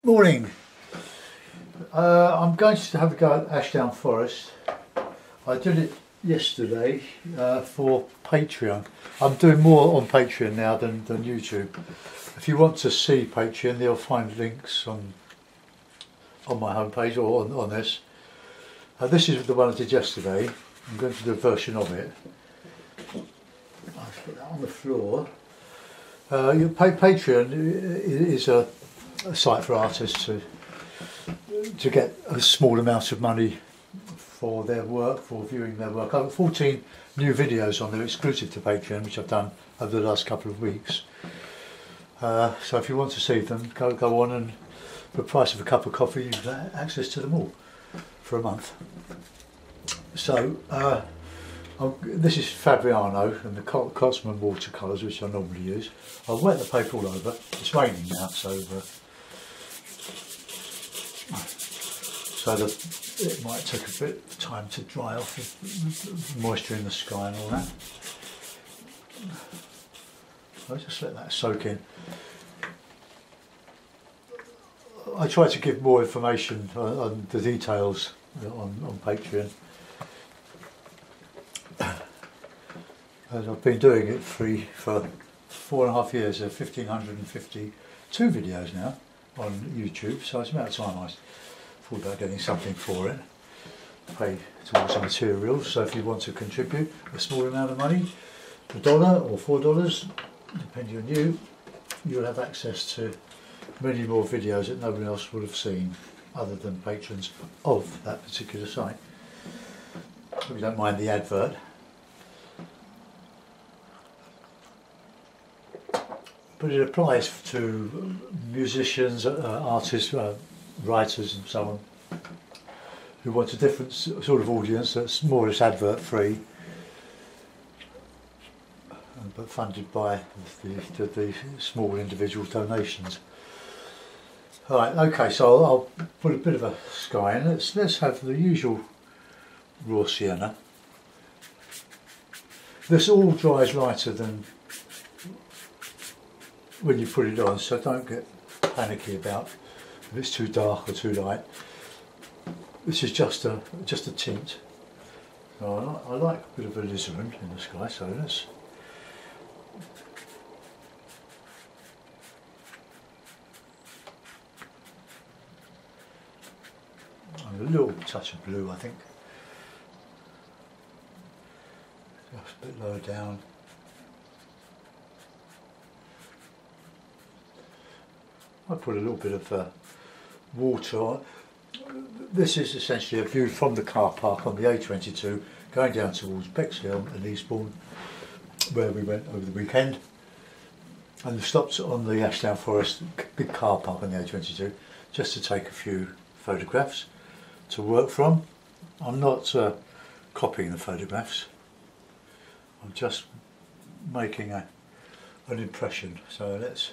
Morning. I'm going to have a go at Ashdown Forest. I did it yesterday for Patreon. I'm doing more on Patreon now than YouTube. If you want to see Patreon, you'll find links on my homepage or on this. This is the one I did yesterday. I'm going to do a version of it. I've put that on the floor. Patreon is a site for artists to get a small amount of money for their work, for viewing their work. I've got 14 new videos on there exclusive to Patreon, which I've done over the last couple of weeks. So if you want to see them, go on, and for the price of a cup of coffee you've got access to them all for a month. So this is Fabriano and the Cotsman watercolours, which I normally use. I'll wet the paper all over. It's raining now, so that it might take a bit of time to dry off the moisture in the sky and all that. I'll just let that soak in. I try to give more information on the details on Patreon. And I've been doing it free for 4.5 years. There are 1,552 videos now on YouTube, so it's about time I thought about getting something for it. Pay towards the materials, so if you want to contribute a small amount of money, $1 or $4, depending on you, you'll have access to many more videos that nobody else would have seen other than patrons of that particular site. We don't mind the advert. But it applies to musicians, artists, writers and so on, who want a different sort of audience that's more or less advert free, but funded by the small individual donations. Alright, okay, so I'll put a bit of a sky in. Let's have the usual raw sienna. This all dries lighter than when you put it on, so don't get panicky about if it's too dark or too light. This is just a tint. So I like a bit of alizarin in the sky, so let's a little touch of blue, I think. Just a bit lower down. I put a little bit of water on. This is essentially a view from the car park on the A22 going down towards Bexhill and Eastbourne, where we went over the weekend, and we stopped on the Ashdown Forest big car park on the A22 just to take a few photographs to work from. I'm not copying the photographs, I'm just making an impression. So let's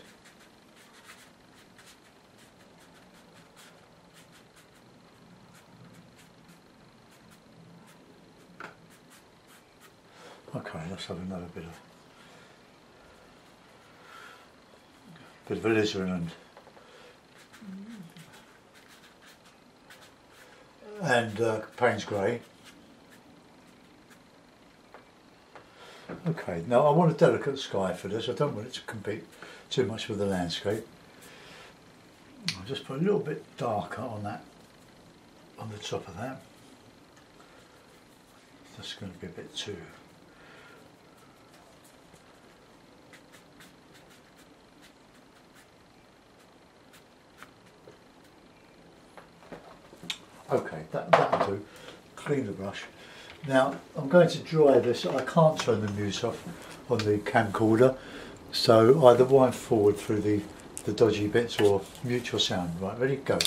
let's have another bit of alizarin and Payne's grey. Okay, now I want a delicate sky for this. I don't want it to compete too much with the landscape. I'll just put a little bit darker on that, on the top of that. That's going to be a bit too. Okay, that'll do. Clean the brush. Now I'm going to dry this. I can't turn the mute off on the camcorder, so either wind forward through the dodgy bits or mute your sound. Right, ready, go.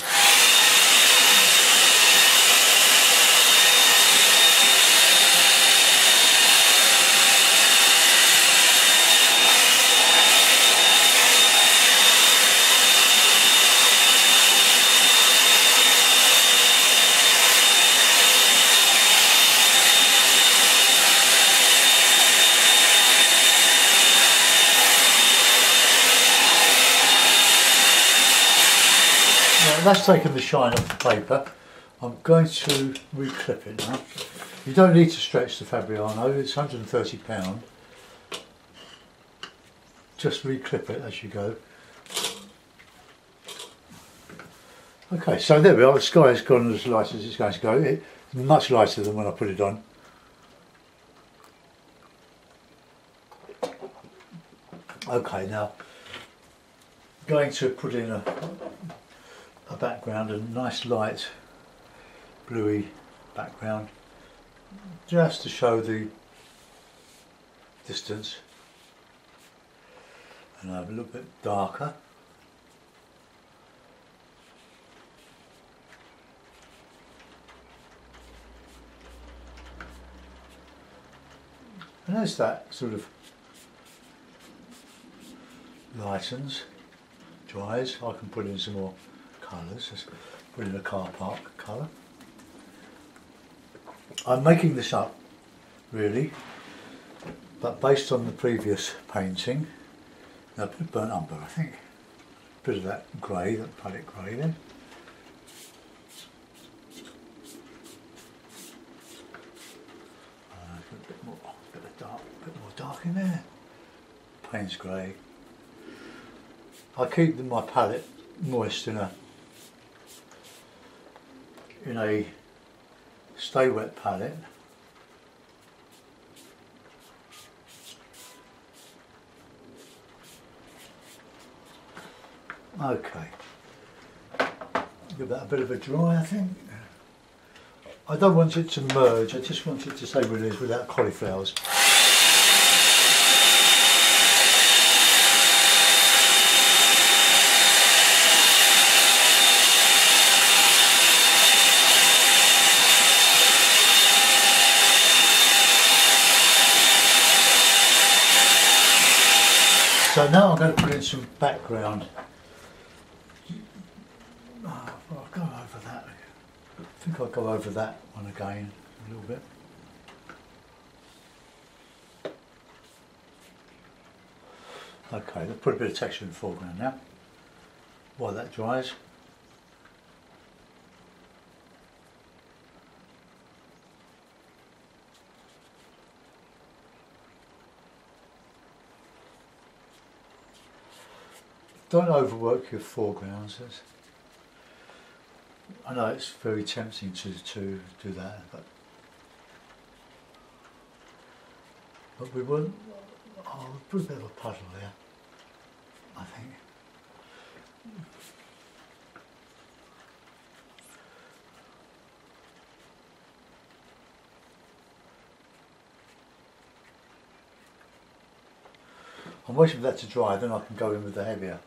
Right, that's taken the shine off the paper. I'm going to reclip it now. You don't need to stretch the Fabriano, it's £130. Just reclip it as you go. Okay, so there we are, the sky has gone as light as it's going to go. It's much lighter than when I put it on. Okay, now going to put in a background, a nice light bluey background, just to show the distance, and a little bit darker. And as that sort of lightens, dries, I can put in some more colours. Just put in a car park colour. I'm making this up, really, but based on the previous painting, a bit of burnt umber, I think, a bit of that grey, that palette grey then. A bit more dark in there. Payne's grey. I keep my palette moist in a stay wet palette. Okay. Give that a bit of a dry, I think. I don't want it to merge, I just want it to stay where it is without cauliflowers. So now I'm going to put in some background. Oh, I'll go over that. I think I'll go over that one again a little bit. Okay, let's put a bit of texture in the foreground now, while that dries. Don't overwork your foregrounds. I know it's very tempting to do that, but we won't. Oh, we'll put a bit of a puddle there, I think. I'm waiting for that to dry, then I can go in with the heavier,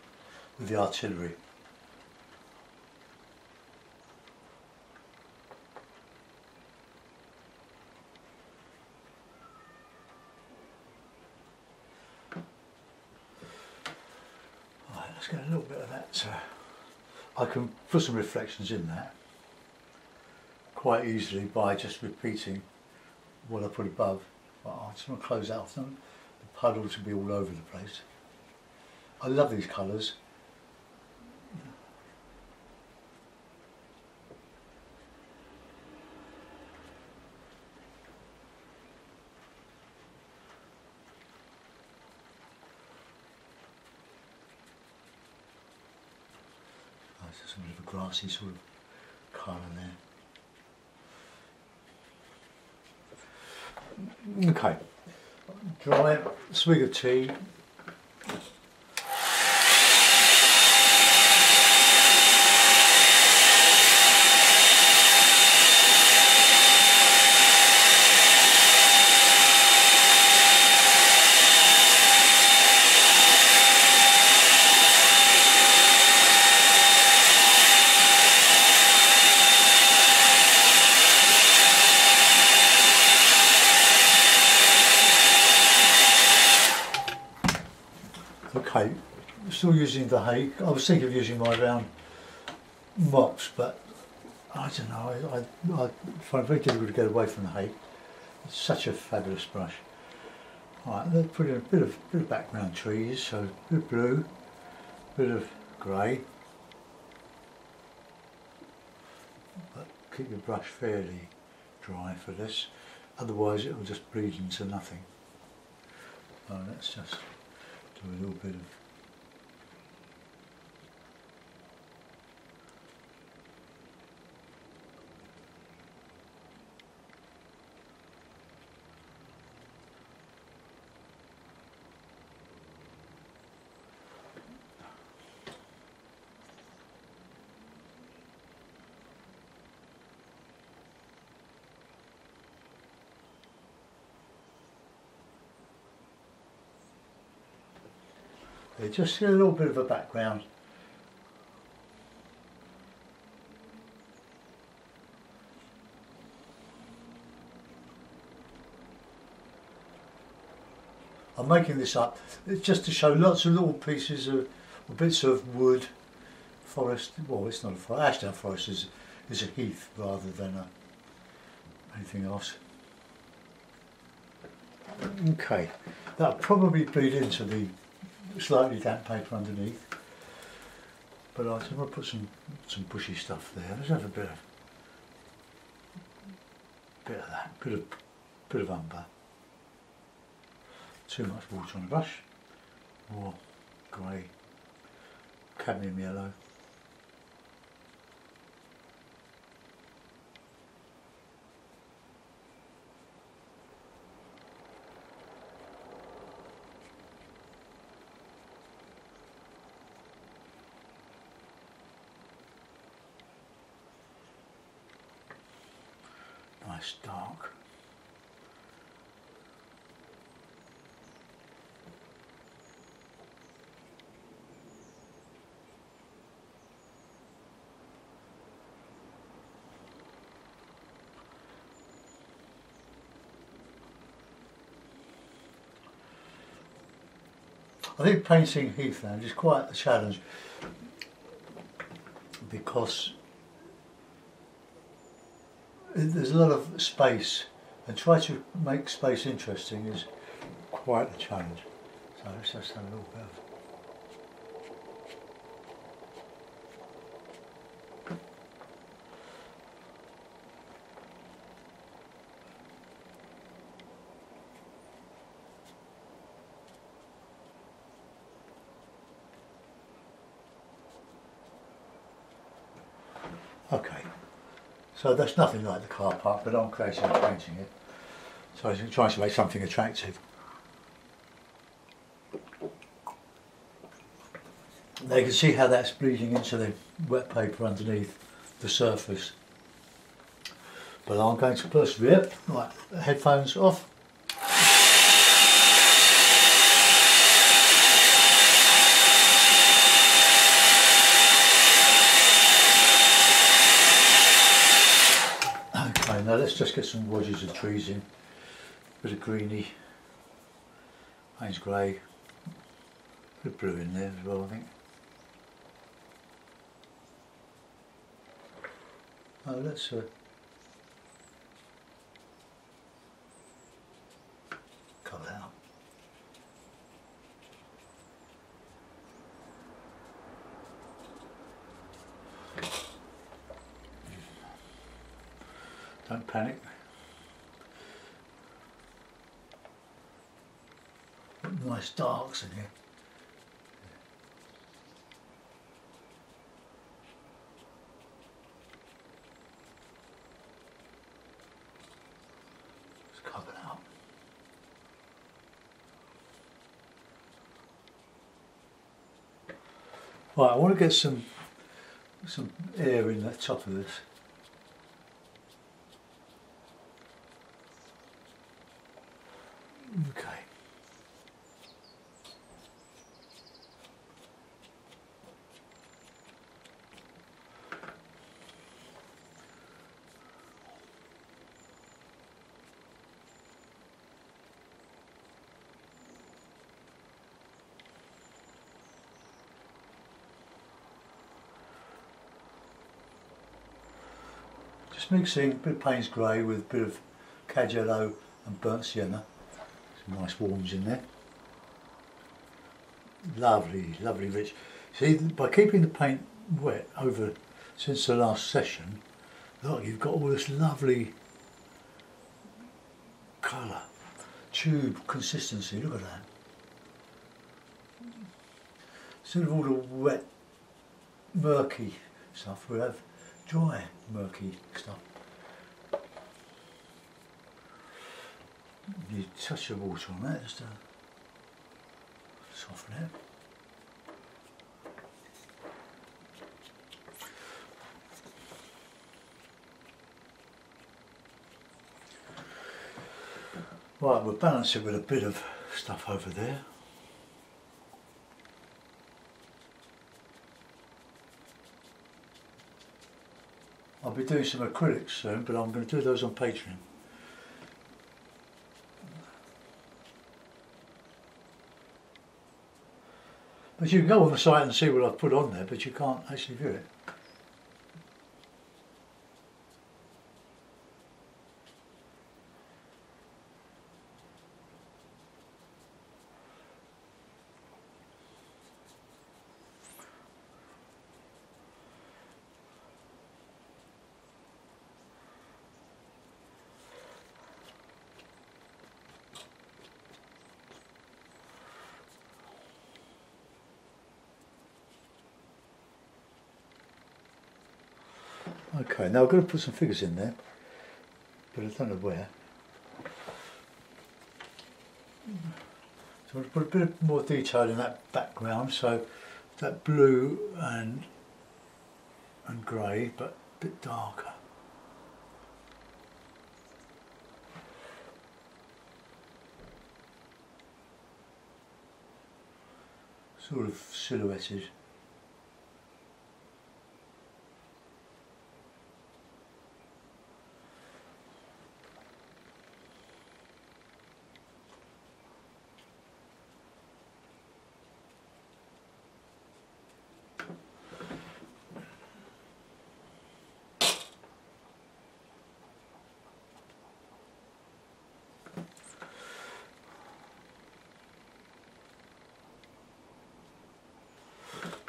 with the artillery. Right, let's get a little bit of that. I can put some reflections in that quite easily by just repeating what I put above. But I just want to close that off. The puddles will be all over the place. I love these colours. There's some bit of a grassy sort of colour there. Okay, dry, swig of tea. Okay, still using the hay. I was thinking of using my round mops, but I don't know, I find it very difficult to get away from the hay. It's such a fabulous brush. Alright, let's put in a bit of background trees, so a bit of blue, a bit of grey. keep your brush fairly dry for this, otherwise it will just bleed into nothing. So let's just do a little bit of just a little bit of a background. I'm making this up just to show lots of little pieces of bits of wood, forest. Well, it's not a forest. Ashdown Forest is a heath rather than anything else. Okay, that'll probably bleed into the slightly damp paper underneath, but I'm going to put some bushy stuff there. Let's have a bit of that, bit of umber. Too much water on the brush, more grey, cadmium yellow. Nice dark. I think painting heathland is quite a challenge because there's a lot of space, and try to make space interesting is quite a challenge. So let's just have a little bit of okay. So that's nothing like the car park, but I'm creating and painting it. So I'm trying to make something attractive. Now you can see how that's bleeding into the wet paper underneath the surface. But I'm going to persevere. Right, headphones off. Okay, now let's just get some wedges of trees in. Bit of greeny, Payne's grey, bit of blue in there as well, I think. Oh, let's cut that out. Don't panic. Nice darks in here. Just cover it up. Right, I want to get some air in the top of this. Okay. Just mixing a bit of Payne's grey with a bit of cad yellow and burnt sienna. Some nice warms in there. Lovely, lovely rich. See, by keeping the paint wet over since the last session, Look, you've got all this lovely colour, tube consistency, look at that. Instead of all the wet, murky stuff, we have dry, murky stuff. You touch the water on that just to soften it. Right, we'll balance it with a bit of stuff over there. I'll be doing some acrylics soon, but I'm going to do those on Patreon. But you can go on the site and see what I've put on there, but you can't actually view it. Okay, now I've got to put some figures in there, but I don't know where. So I'm going to put a bit more detail in that background, so that blue and grey, but a bit darker. Sort of silhouetted.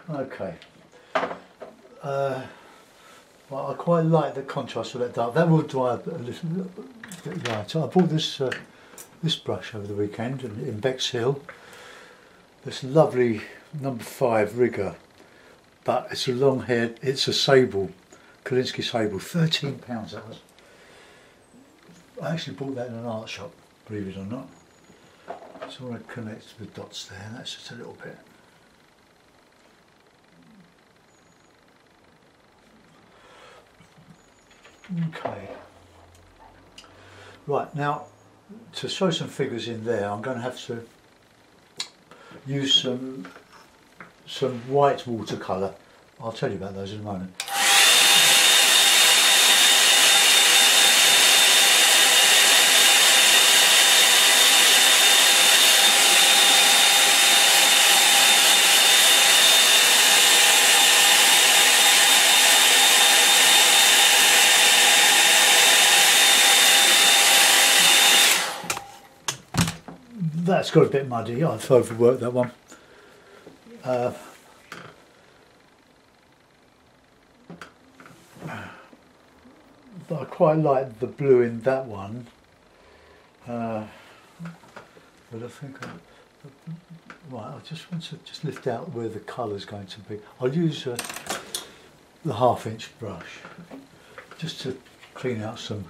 Okay. Well, I quite like the contrast of that dark. That will dry a little bit lighter. I bought this this brush over the weekend in Bexhill. This lovely number 5 rigger, but it's a long head. It's a sable, Kolinsky sable. £13 that was. I actually bought that in an art shop, believe it or not. So I want to connect the dots there. That's just a little bit. Okay. Right, now to show some figures in there, I'm going to have to use some white watercolour. I'll tell you about those in a moment. That's got a bit muddy. I've overworked that one. But I quite like the blue in that one. But I think right. I just want to just lift out where the colour's going to be. I'll use the 1/2-inch brush just to clean out some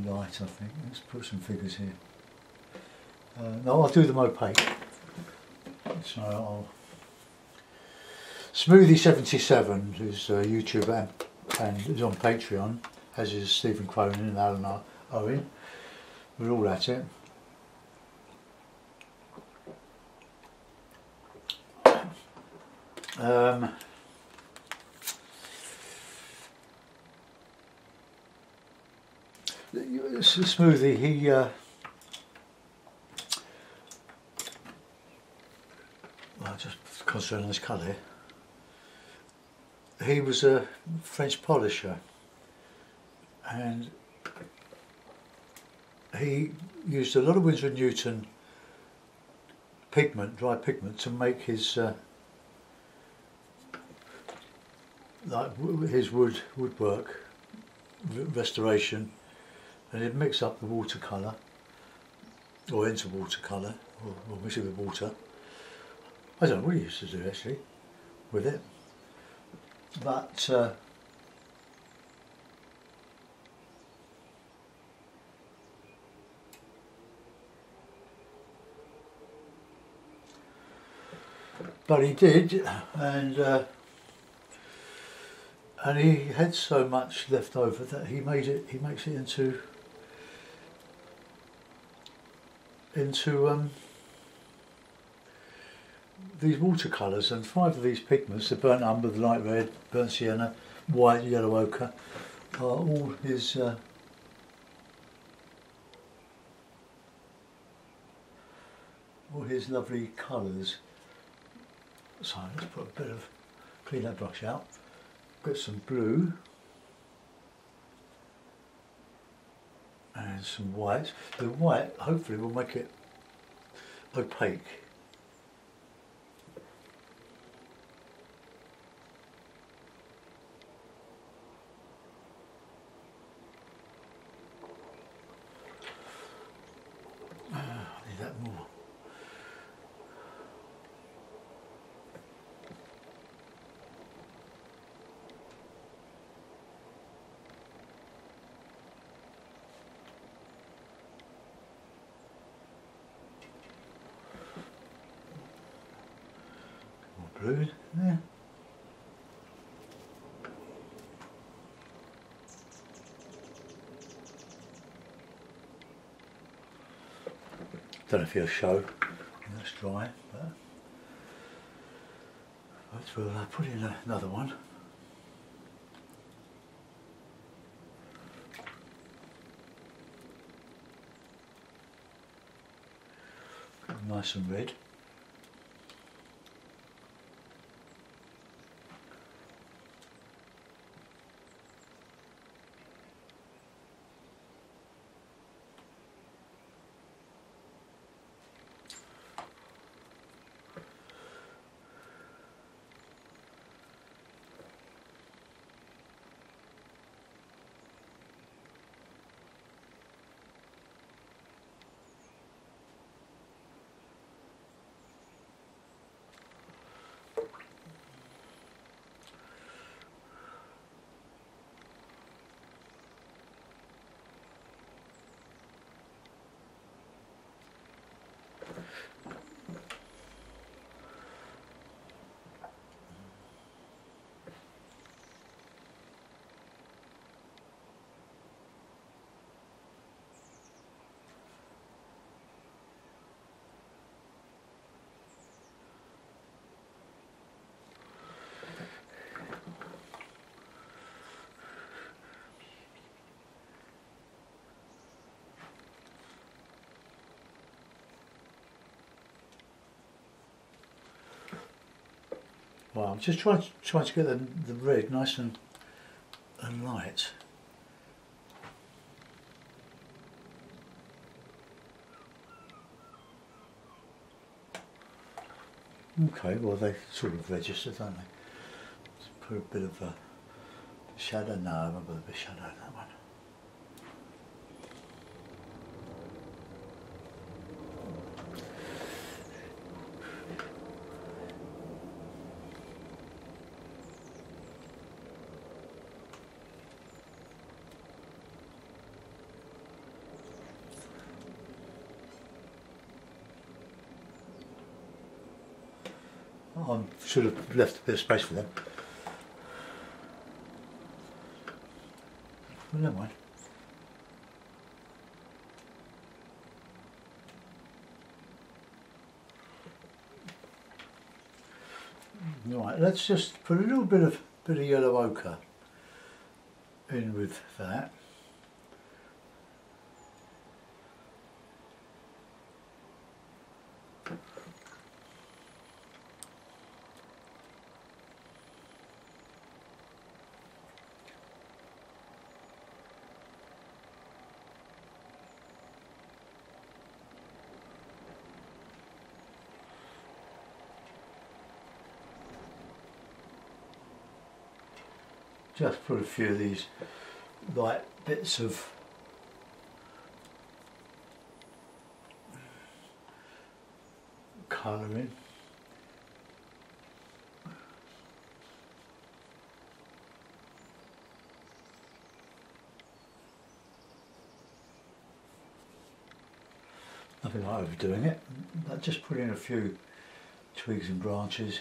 light. I think. Let's put some figures here. No, I'll do them opaque. So I'll Smoothie77, who's a YouTuber and is on Patreon, as is Stephen Cronin and Alan Owen. We're all at it. Smoothie, he I'll just concentrate on this colour here. He was a French polisher and he used a lot of Winsor & Newton pigment, dry pigment, to make his like his woodwork restoration, and he'd mix up the watercolour, or into watercolour, or mix it with water. I don't know what he used to do actually with it, but he did, and he had so much left over that he makes it into these watercolours, and 5 of these pigments, the burnt umber, the light red, burnt sienna, white, yellow ochre, are all his lovely colours. So let's put a bit of, clean that brush out, get some blue and some white. The white hopefully will make it opaque. Need that more. Blue there. Don't know if he'll show. That's dry, but we'll put in another one. Nice and red. Well, I'm just trying to get the red nice and light. Okay, well they sort of register, don't they? Let's put a bit of a shadow. No, I'll put a bit of shadow in that one. I should have left a bit of space for them. Well, never mind. Right, let's just put a little bit of yellow ochre in with that. Just put a few of these like bits of colouring. Nothing like overdoing it, but just put in a few twigs and branches.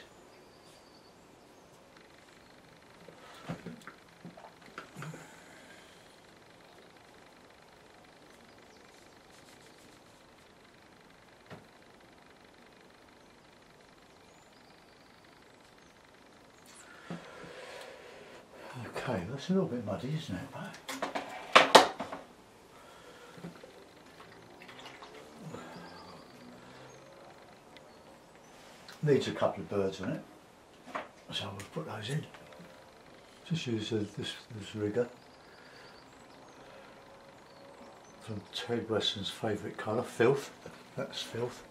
Okay, that's a little bit muddy, isn't it? Needs a couple of birds on it, so we'll put those in. Just use this rigger from Ted Weston's favourite colour, filth. That's filth.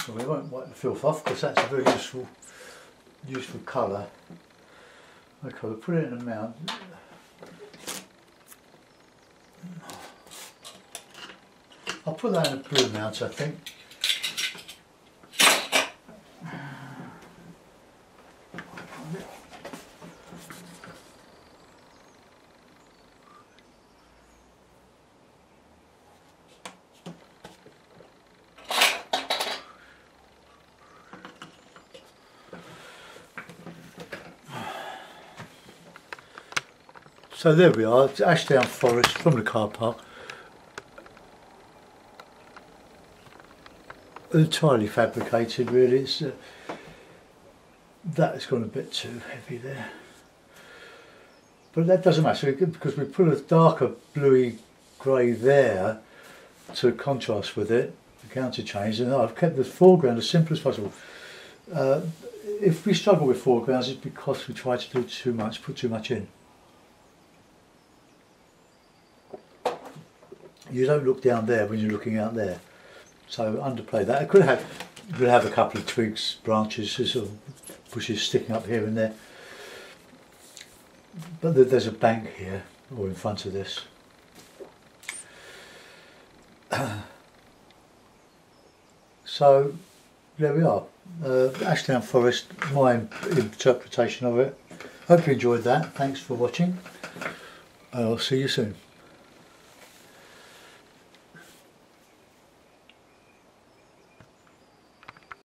So we won't wipe the filth off because that's a very useful colour. Okay, we'll put it in a mound. I'll put that in a blue mount, I think. So there we are, it's Ashdown Forest from the car park. Entirely fabricated really, it's that has gone a bit too heavy there. But that doesn't matter because we put a darker bluey grey there to contrast with it, the counter change, and I've kept the foreground as simple as possible. If we struggle with foregrounds it's because we try to do too much, put too much in. You don't look down there when you're looking out there, so underplay that. I could have a couple of twigs, branches, sort of bushes sticking up here and there, but there's a bank here or in front of this. So there we are, Ashdown Forest, my interpretation of it. Hope you enjoyed that. Thanks for watching. I'll see you soon.